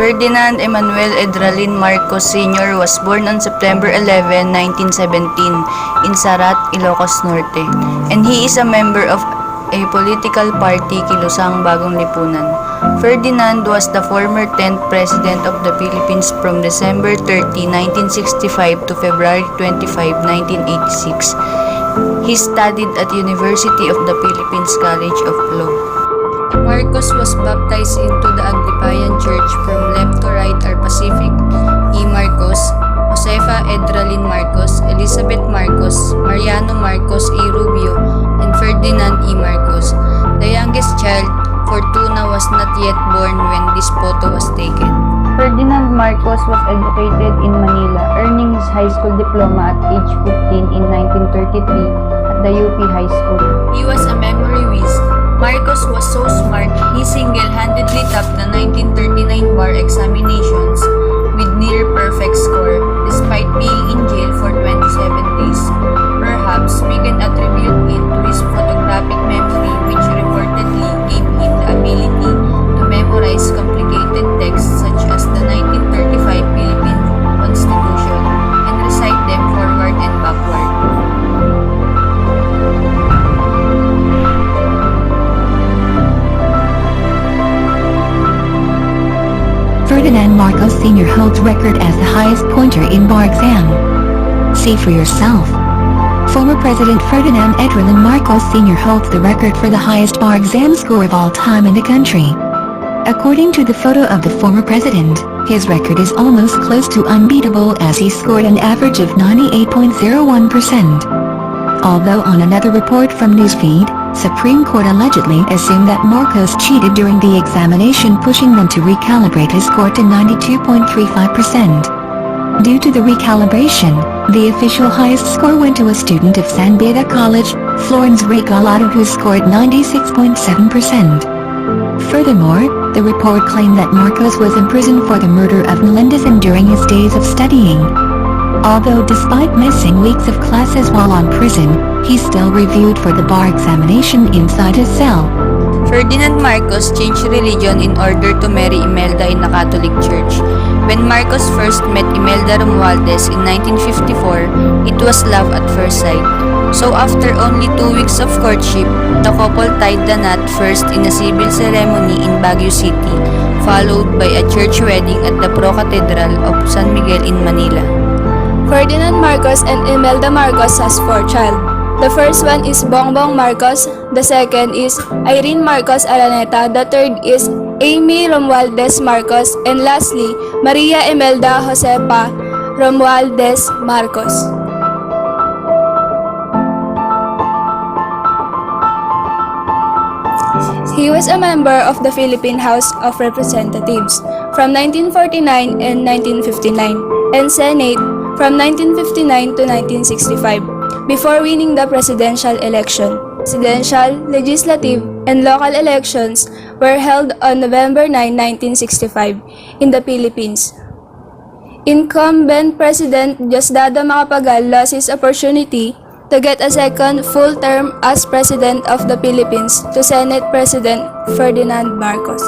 Ferdinand Emmanuel Edralin Marcos Sr. was born on September 11, 1917 in Sarat, Ilocos Norte, and he is a member of a political party, Kilusang Bagong Lipunan. Ferdinand was the former 10th President of the Philippines from December 30, 1965 to February 25, 1986. He studied at University of the Philippines College of Law. Marcos was baptized into the Aglipayan Church. From left to right are Pacific E. Marcos, Josefa Edralin Marcos, Elizabeth Marcos, Mariano Marcos A. Rubio, and Ferdinand E. Marcos. The youngest child, Fortuna, was not yet born when this photo was taken. Ferdinand Marcos was educated in Manila, earning his high school diploma at age 15 in 1933 at the UP High School. He was a memory whiz. Marcos was so smart, he single-handedly topped the 1939 bar examinations with near-perfect score, despite being in jail for 27 days. Perhaps we can attribute it to his photographic memory, which reportedly gave him the ability to memorize complicated texts such as the 1935 Philippine Constitution and recite them forward and backward. Ferdinand Marcos Sr. holds record as the highest pointer in bar exam. See for yourself. Former President Ferdinand Edralin Marcos Sr. holds the record for the highest bar exam score of all time in the country. According to the photo of the former president, his record is almost close to unbeatable as he scored an average of 98.01%. Although on another report from Newsfeed, Supreme Court allegedly assumed that Marcos cheated during the examination, pushing them to recalibrate his score to 92.35%. Due to the recalibration, the official highest score went to a student of San Beda College, Florence Regalado, who scored 96.7%. Furthermore, the report claimed that Marcos was imprisoned for the murder of Melendez and during his days of studying. Although despite missing weeks of classes while on prison, he still reviewed for the bar examination inside his cell. Ferdinand Marcos changed religion in order to marry Imelda in the Catholic Church. When Marcos first met Imelda Romualdez in 1954, it was love at first sight. So after only 2 weeks of courtship, the couple tied the knot first in a civil ceremony in Baguio City, followed by a church wedding at the Pro Cathedral of San Miguel in Manila. Ferdinand Marcos and Imelda Marcos has 4 children. The first one is Bongbong Marcos, the second is Irene Marcos Araneta, the third is Amy Romualdez Marcos, and lastly, Maria Imelda Josepa Romualdez Marcos. He was a member of the Philippine House of Representatives from 1949 and 1959 and Senate from 1959 to 1965, before winning the presidential election. Presidential, legislative, and local elections were held on November 9, 1965 in the Philippines. Incumbent President Diosdado Macapagal lost his opportunity to get a second full term as President of the Philippines to Senate President Ferdinand Marcos.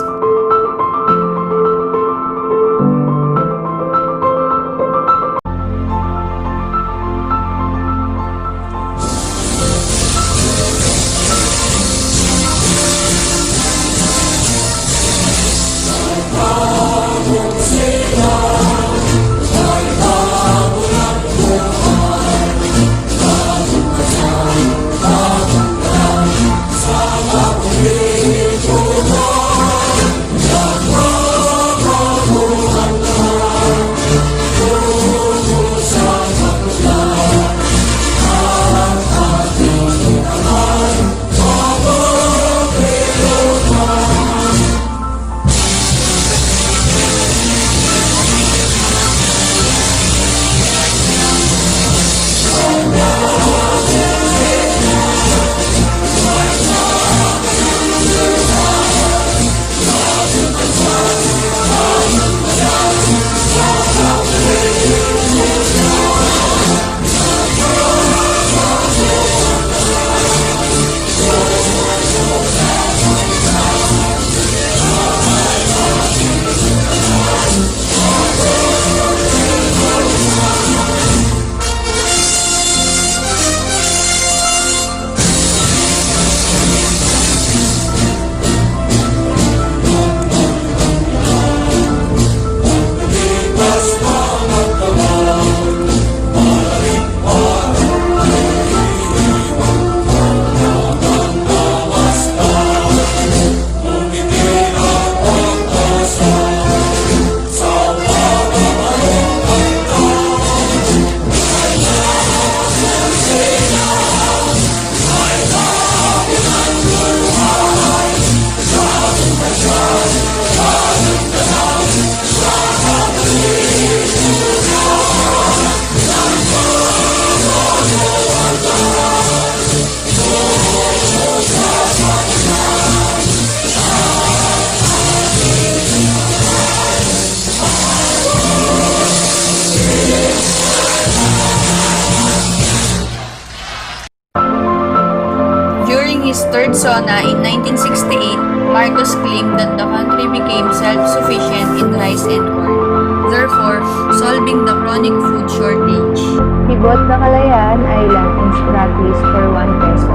third SONA in 1968, Marcos claimed that the country became self-sufficient in rice and corn, therefore solving the chronic food shortage. He bought the Kalayaan Island in Spratlys for 1 peso.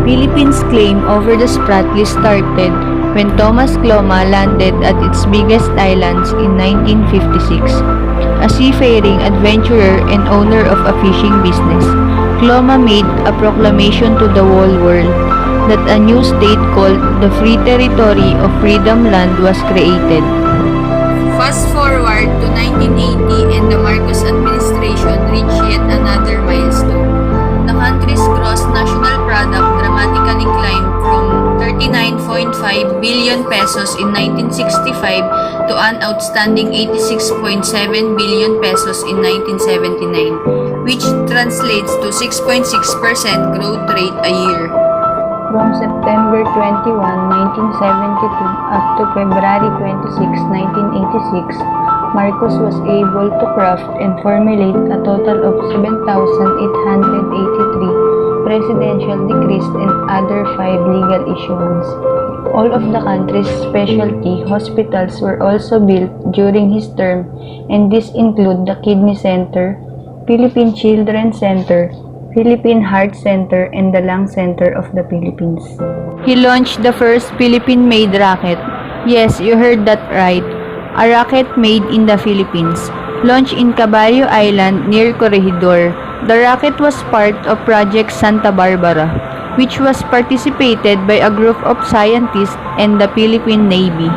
Philippines' claim over the Spratlys started when Thomas Cloma landed at its biggest islands in 1956. A seafaring adventurer and owner of a fishing business, Cloma made a proclamation to the whole world that a new state called the Free Territory of Freedom Land was created. Fast forward to 1980 and the Marcos administration reached yet another milestone. The country's gross national product dramatically climbed from 39.5 billion pesos in 1965 to an outstanding 86.7 billion pesos in 1979, which translates to 6.6% growth rate a year. From September 21, 1972 up to February 26, 1986, Marcos was able to craft and formulate a total of 7,883 presidential decrees and other 5 legal issuance. All of the country's specialty hospitals were also built during his term, and these include the Kidney Center, Philippine Children's Center, Philippine Heart Center, and the Lung Center of the Philippines. He launched the first Philippine-made rocket. Yes, you heard that right. A rocket made in the Philippines. Launched in Caballo Island near Corregidor. The rocket was part of Project Santa Barbara, which was participated by a group of scientists and the Philippine Navy.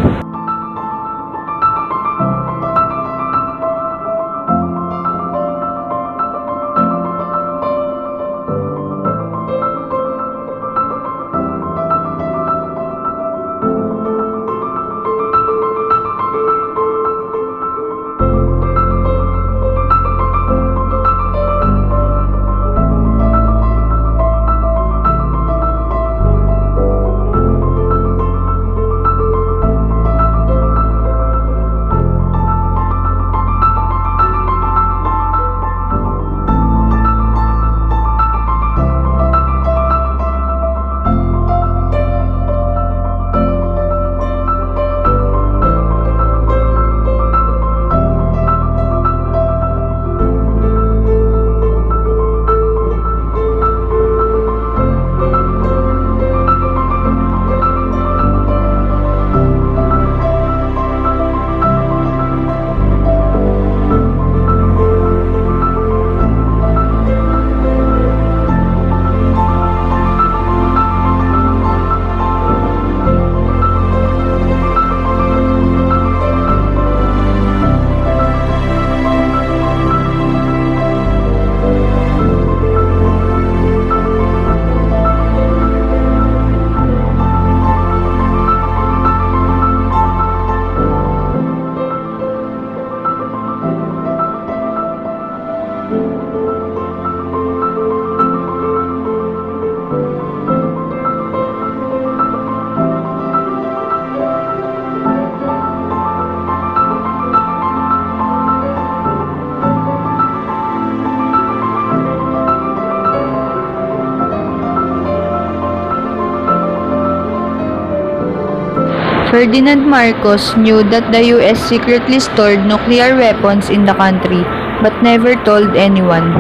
Ferdinand Marcos knew that the US secretly stored nuclear weapons in the country but never told anyone.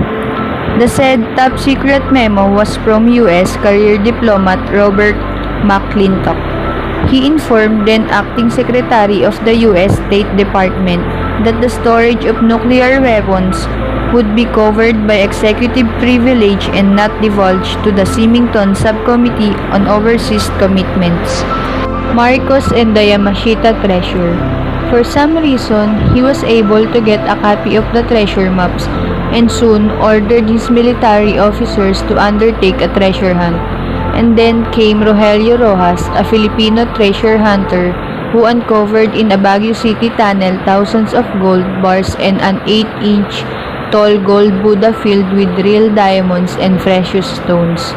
The said top secret memo was from US career diplomat Robert McClintock. He informed then acting secretary of the US State Department that the storage of nuclear weapons would be covered by executive privilege and not divulged to the Symington Subcommittee on Overseas Commitments. Marcos and the Yamashita treasure. For some reason, he was able to get a copy of the treasure maps and soon ordered his military officers to undertake a treasure hunt. And then came Rogelio Rojas, a Filipino treasure hunter who uncovered in a Baguio City tunnel thousands of gold bars and an 8-inch tall gold Buddha filled with real diamonds and precious stones.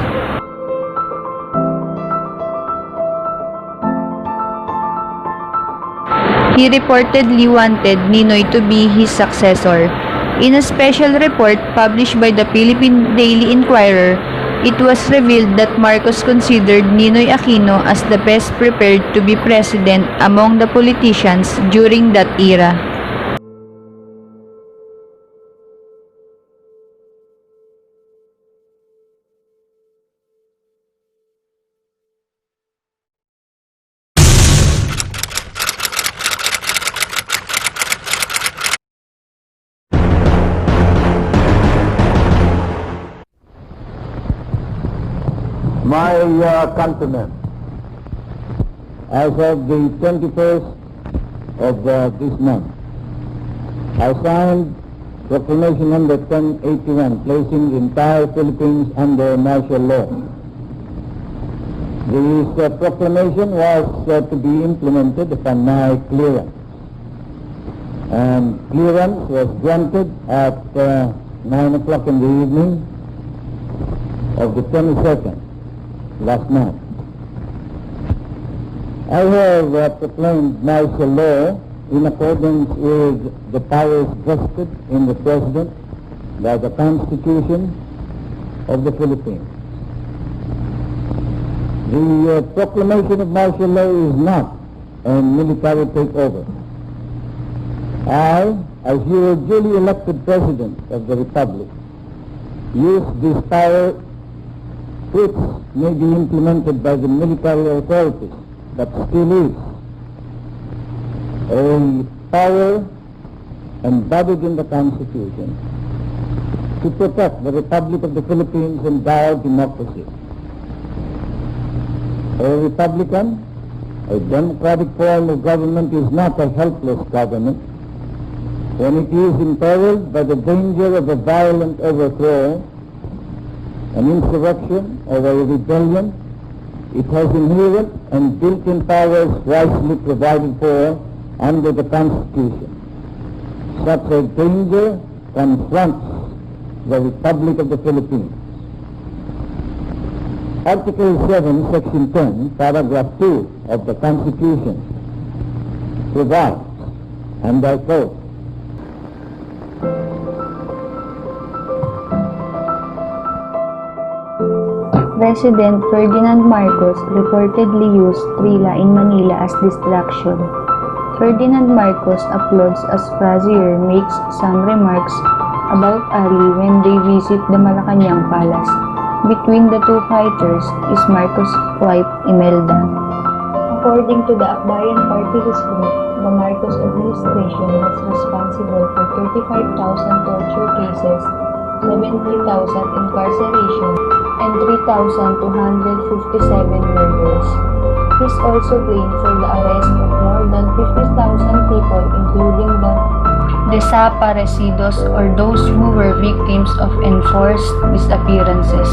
He reportedly wanted Ninoy to be his successor. In a special report published by the Philippine Daily Inquirer, It was revealed that Marcos considered Ninoy Aquino as the best prepared to be president among the politicians during that era. My countrymen, as of the 21st of this month, I signed Proclamation number 1081, placing the entire Philippines under martial law. This proclamation was to be implemented upon my clearance. And clearance was granted at 9 o'clock in the evening of the 22nd. Last month. I have proclaimed martial law in accordance with the powers vested in the President by the Constitution of the Philippines. The proclamation of martial law is not a military takeover. I, as your duly elected President of the Republic, use this power which may be implemented by the military authorities, but still is a power embodied in the Constitution to protect the Republic of the Philippines and our democracy. A republican, a democratic form of government is not a helpless government when it is imperiled by the danger of a violent overthrow, an insurrection or a rebellion. It has inherent and built-in powers wisely provided for under the Constitution. Such a danger confronts the Republic of the Philippines. Article 7, Section 10, Paragraph 2 of the Constitution provides, and I quote, President Ferdinand Marcos reportedly used Trila in Manila as distraction. Ferdinand Marcos applauds as Frazier makes some remarks about Ali when they visit the Malacanang Palace. Between the two fighters is Marcos' wife Imelda. According to the Akbayan Party history, the Marcos administration was responsible for 35,000 torture cases, 70,000 incarceration, and 3,257 murders. He's also blamed for the arrest of more than 50,000 people, including the desaparecidos or those who were victims of enforced disappearances.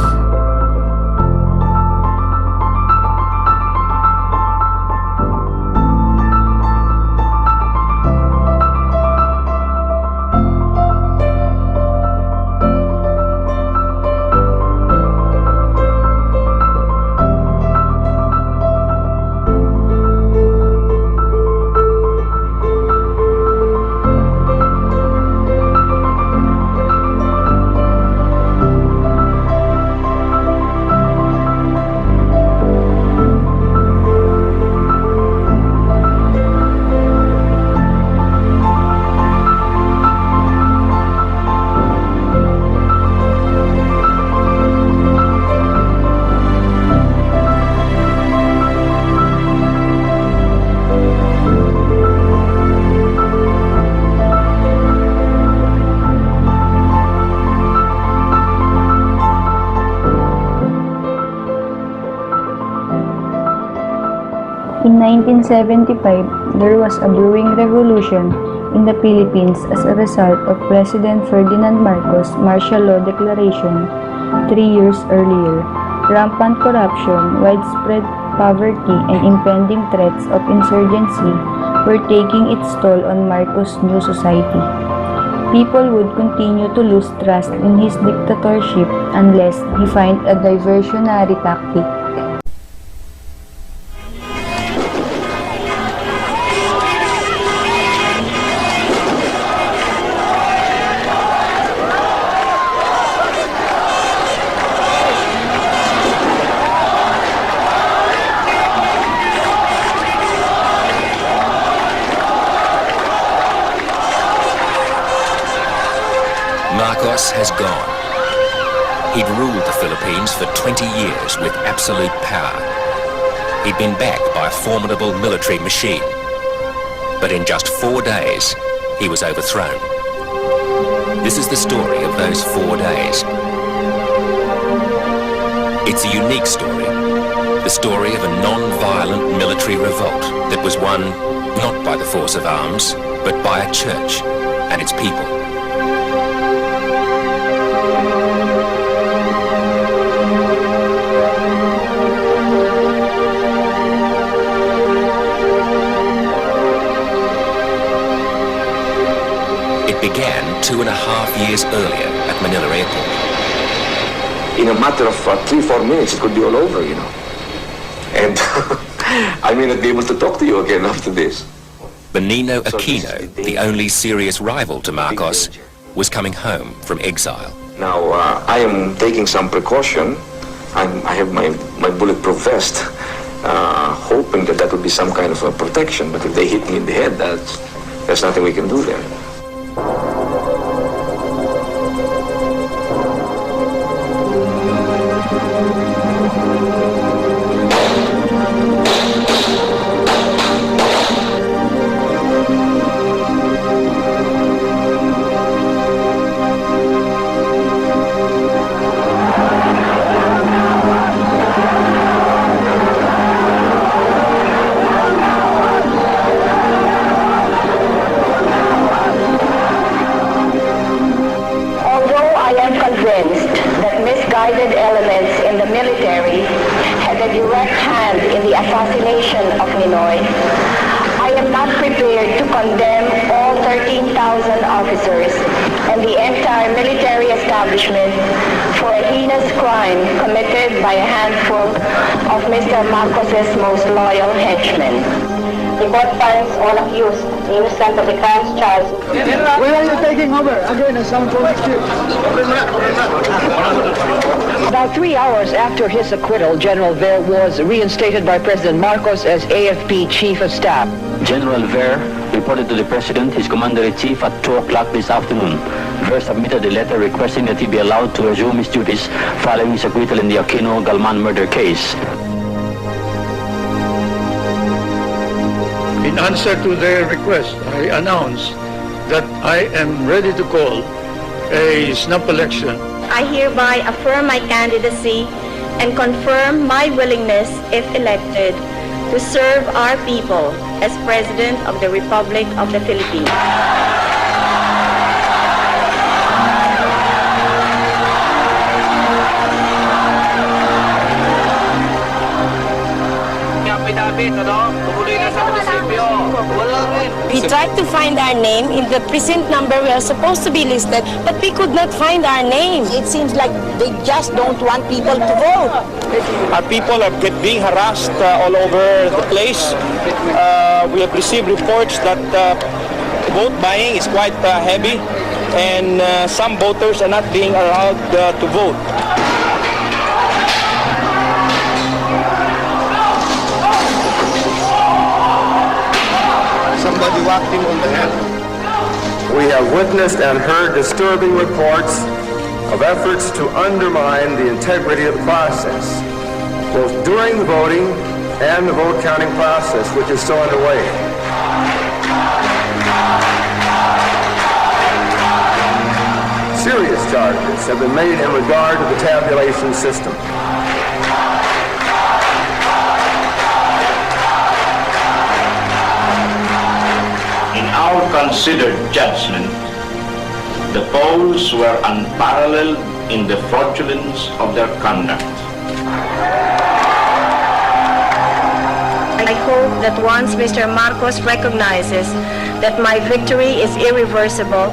In 1975, there was a brewing revolution in the Philippines as a result of President Ferdinand Marcos' martial law declaration 3 years earlier. Rampant corruption, widespread poverty, and impending threats of insurgency were taking its toll on Marcos' new society. People would continue to lose trust in his dictatorship unless he find a diversionary tactic. He'd ruled the Philippines for 20 years with absolute power. He'd been backed by a formidable military machine. But in just 4 days, he was overthrown. This is the story of those 4 days. It's a unique story, the story of a non-violent military revolt that was won not by the force of arms, but by a church and its people. It began 2.5 years earlier at Manila Airport. In a matter of 3-4 minutes, it could be all over, you know. And I may not be able to talk to you again after this. Benigno Aquino, the only serious rival to Marcos, was coming home from exile. Now, I am taking some precaution. I have my bulletproof vest, hoping that will be some kind of a protection. But if they hit me in the head, there's nothing we can do there. misguided elements in the military had a direct hand in the assassination of Ninoy, I am not prepared to condemn all 13,000 officers and the entire military establishment for a heinous crime committed by a handful of Mr. Marcos's most loyal henchmen. The court finds all accused innocent of the crimes charged. Where are you taking over? Again, a sound collective. About 3 hours after his acquittal, General Ver was reinstated by President Marcos as AFP Chief of Staff. General Ver reported to the President his Commander-in-Chief at 2 o'clock this afternoon. Ver submitted a letter requesting that he be allowed to resume his duties following his acquittal in the Aquino-Galman murder case. In answer to their request, I announce that I am ready to call a snap election. I hereby affirm my candidacy and confirm my willingness, if elected, to serve our people as President of the Republic of the Philippines. We tried to find our name in the precinct number we are supposed to be listed, but we could not find our name. It seems like they just don't want people to vote. Our people are being harassed all over the place. We have received reports that vote buying is quite heavy, and some voters are not being allowed to vote. Somebody whacked him on the head. We have witnessed and heard disturbing reports of efforts to undermine the integrity of the process, both during the voting and the vote counting process, which is still underway. Serious charges have been made in regard to the tabulation system. In our considered judgment, the polls were unparalleled in the fraudulence of their conduct. I hope that once Mr. Marcos recognizes that my victory is irreversible,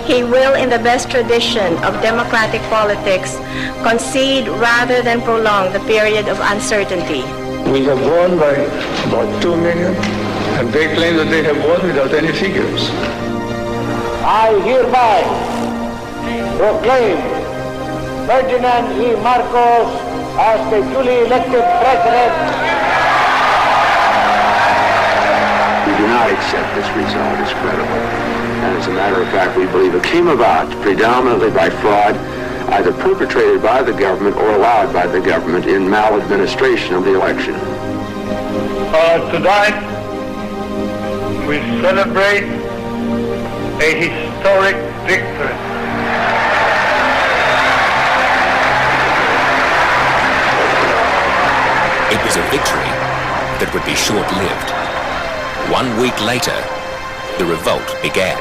he will, in the best tradition of democratic politics, concede rather than prolong the period of uncertainty. We have won by about 2 million, and they claim that they have won without any figures. I hereby proclaim Ferdinand E. Marcos as the duly elected president. We do not accept this result as credible. And as a matter of fact, we believe it came about predominantly by fraud. I either perpetrated by the government or allowed by the government in maladministration of the election. Tonight, we celebrate a historic victory. It was a victory that would be short-lived. 1 week later, the revolt began.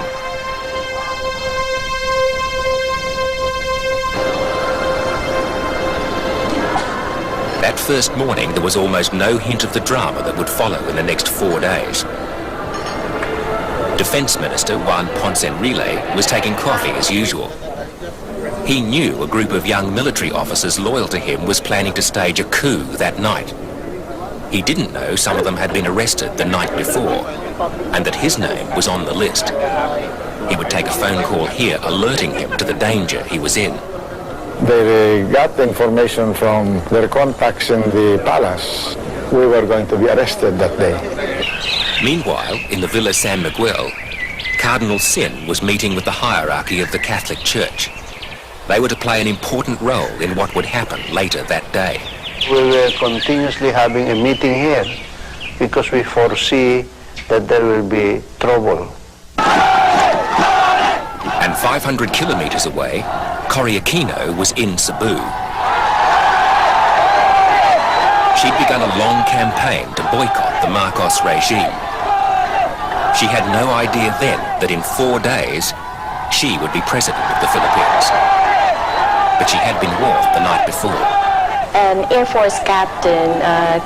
That first morning, there was almost no hint of the drama that would follow in the next 4 days. Defence Minister Juan Ponce Enrile was taking coffee as usual. He knew a group of young military officers loyal to him was planning to stage a coup that night. He didn't know some of them had been arrested the night before, and that his name was on the list. He would take a phone call here alerting him to the danger he was in. They got the information from their contacts in the palace. We were going to be arrested that day. Meanwhile, in the Villa San Miguel, Cardinal Sin was meeting with the hierarchy of the Catholic Church. They were to play an important role in what would happen later that day. We were continuously having a meeting here because we foresee that there will be trouble. And 500 kilometers away, Cory Aquino was in Cebu. She'd begun a long campaign to boycott the Marcos regime. She had no idea then that in 4 days, she would be president of the Philippines. But she had been warned the night before. An Air Force captain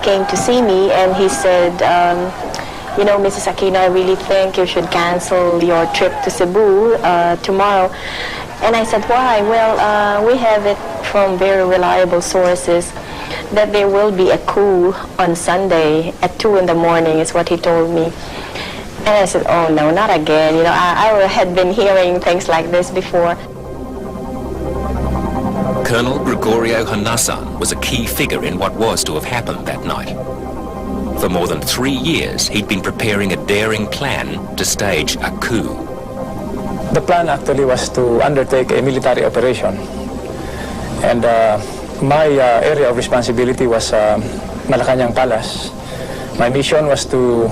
came to see me and he said, you know, Mrs. Aquino, I really think you should cancel your trip to Cebu tomorrow. And I said, why? Well, we have it from very reliable sources that there will be a coup on Sunday at 2 in the morning is what he told me. And I said, oh no, not again. You know, I had been hearing things like this before. Colonel Gregorio Honasan was a key figure in what was to have happened that night. For more than 3 years, he'd been preparing a daring plan to stage a coup. The plan actually was to undertake a military operation. And my area of responsibility was Malacanang Palace. My mission was to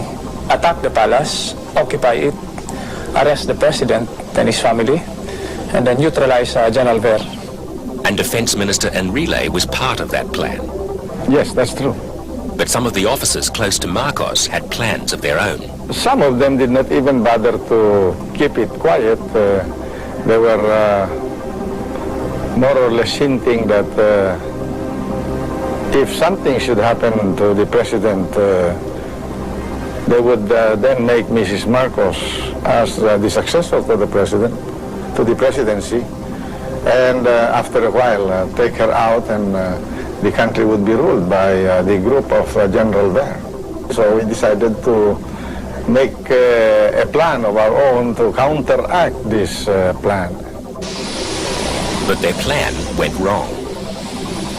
attack the palace, occupy it, arrest the president and his family, and then neutralize General Ver. And Defense Minister Enrile was part of that plan. Yes, that's true. But some of the officers close to Marcos had plans of their own. Some of them did not even bother to keep it quiet. They were more or less hinting that if something should happen to the president, they would then make Mrs. Marcos as the successor to the president, to the presidency, and after a while take her out, and the country would be ruled by the group of General Ver. So we decided to make a plan of our own to counteract this plan. But their plan went wrong.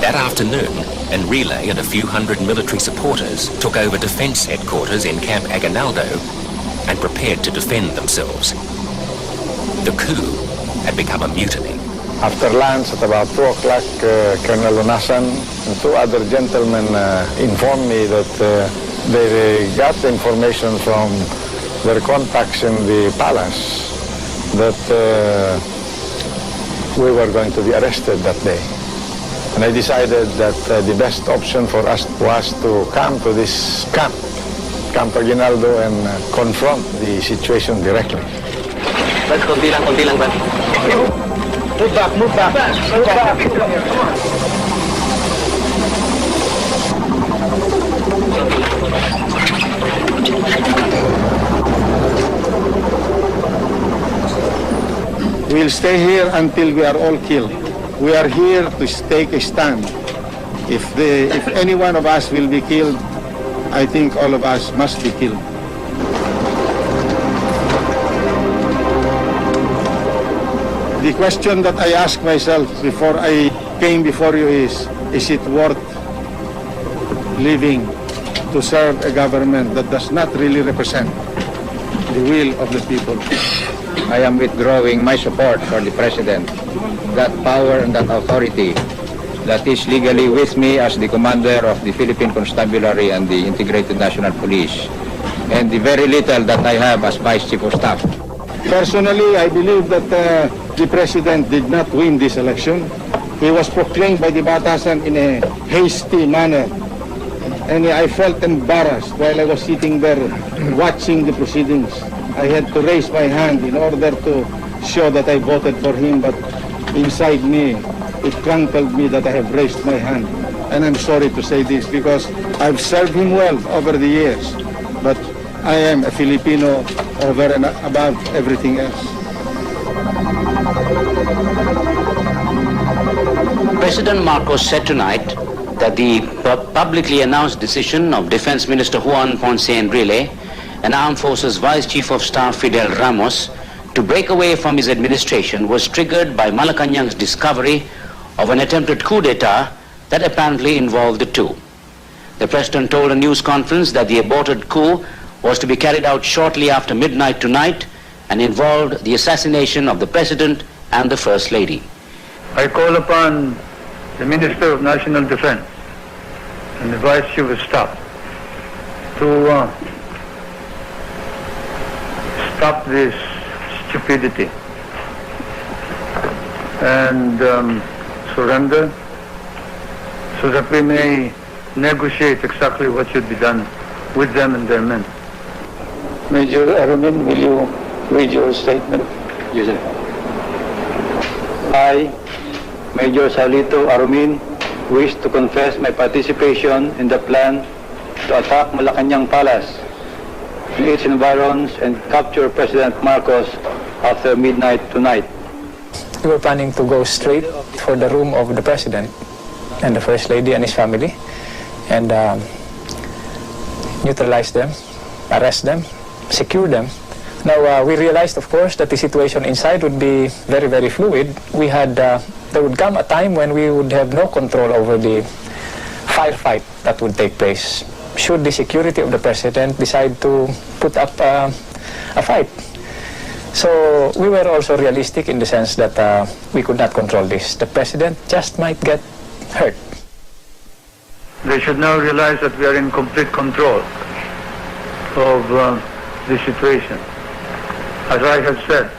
That afternoon, Enrile and a few hundred military supporters took over defense headquarters in Camp Aguinaldo and prepared to defend themselves. The coup had become a mutiny. After lunch at about 2 o'clock, Colonel Honasan and 2 other gentlemen informed me that they got the information from their contacts in the palace that we were going to be arrested that day. And I decided that the best option for us was to come to this camp, Camp Aguinaldo, and confront the situation directly. Let's konti lang, man. Move back, move back, move back. We'll stay here until we are all killed. We are here to take a stand. If any one of us will be killed, I think all of us must be killed. The question that I ask myself before I came before you is it worth living to serve a government that does not really represent the will of the people? I am withdrawing my support for the President. That power and that authority that is legally with me as the Commander of the Philippine Constabulary and the Integrated National Police, and the very little that I have as Vice Chief of Staff. Personally, I believe that the President did not win this election. He was proclaimed by the Batasan in a hasty manner. And I felt embarrassed while I was sitting there watching the proceedings. I had to raise my hand in order to show that I voted for him, but inside me, it rankled me that I have raised my hand. And I'm sorry to say this because I've served him well over the years, but I am a Filipino over and above everything else. President Marcos said tonight that the publicly announced decision of Defense Minister Juan Ponce Enrile and Armed Forces Vice Chief of Staff Fidel Ramos to break away from his administration was triggered by Malacanang's discovery of an attempted coup d'etat that apparently involved the two. The President told a news conference that the aborted coup was to be carried out shortly after midnight tonight and involved the assassination of the President and the First Lady. I call upon the Minister of National Defense and the Vice Chief of Staff to stop this stupidity and surrender so that we may negotiate exactly what should be done with them and their men. Major Aramin, will you read your statement? Yes, sir. I, Major Salito Arumin, wish to confess my participation in the plan to attack Malacanang Palace and its environs and capture President Marcos after midnight tonight. We were planning to go straight for the room of the President and the First Lady and his family and neutralize them, arrest them, secure them. Now, we realized, of course, that the situation inside would be very, very fluid. There would come a time when we would have no control over the firefight that would take place should the security of the President decide to put up a fight. So we were also realistic in the sense that we could not control this. The President just might get hurt. They should now realize that we are in complete control of the situation. As I have said,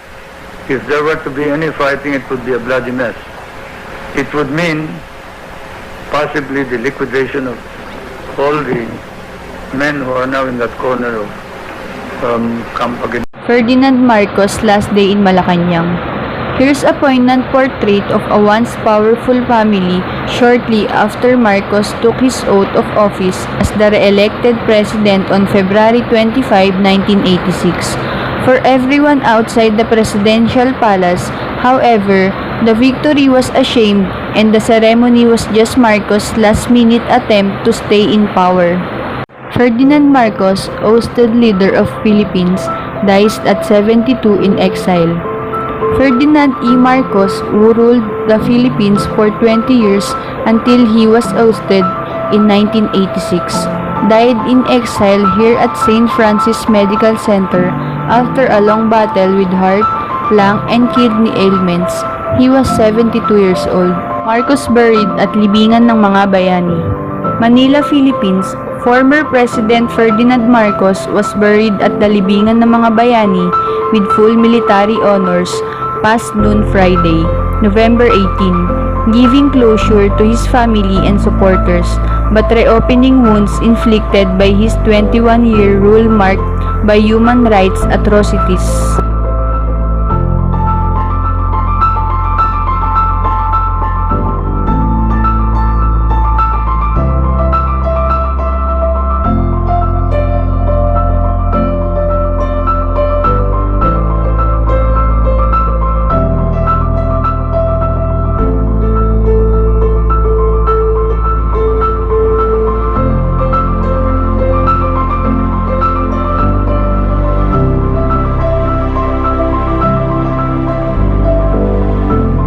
if there were to be any fighting, it would be a bloody mess. It would mean possibly the liquidation of all the men who are now in that corner of Camp Aguinaldo. Ferdinand Marcos' last day in Malacanang. Here's a poignant portrait of a once powerful family shortly after Marcos took his oath of office as the re-elected president on February 25, 1986. For everyone outside the presidential palace, however, the victory was ashamed and the ceremony was just Marcos' last-minute attempt to stay in power. Ferdinand Marcos, ousted leader of Philippines, dies at 72 in exile. Ferdinand E. Marcos, who ruled the Philippines for 20 years until he was ousted in 1986, died in exile here at St. Francis Medical Center after a long battle with heart, lung, and kidney ailments. He was 72 years old. Marcos buried at Libingan ng Mga Bayani, Manila, Philippines. Former President Ferdinand Marcos was buried at the Libingan ng Mga Bayani with full military honors past noon Friday, November 18, giving closure to his family and supporters, but reopening wounds inflicted by his 21-year rule marked by human rights atrocities.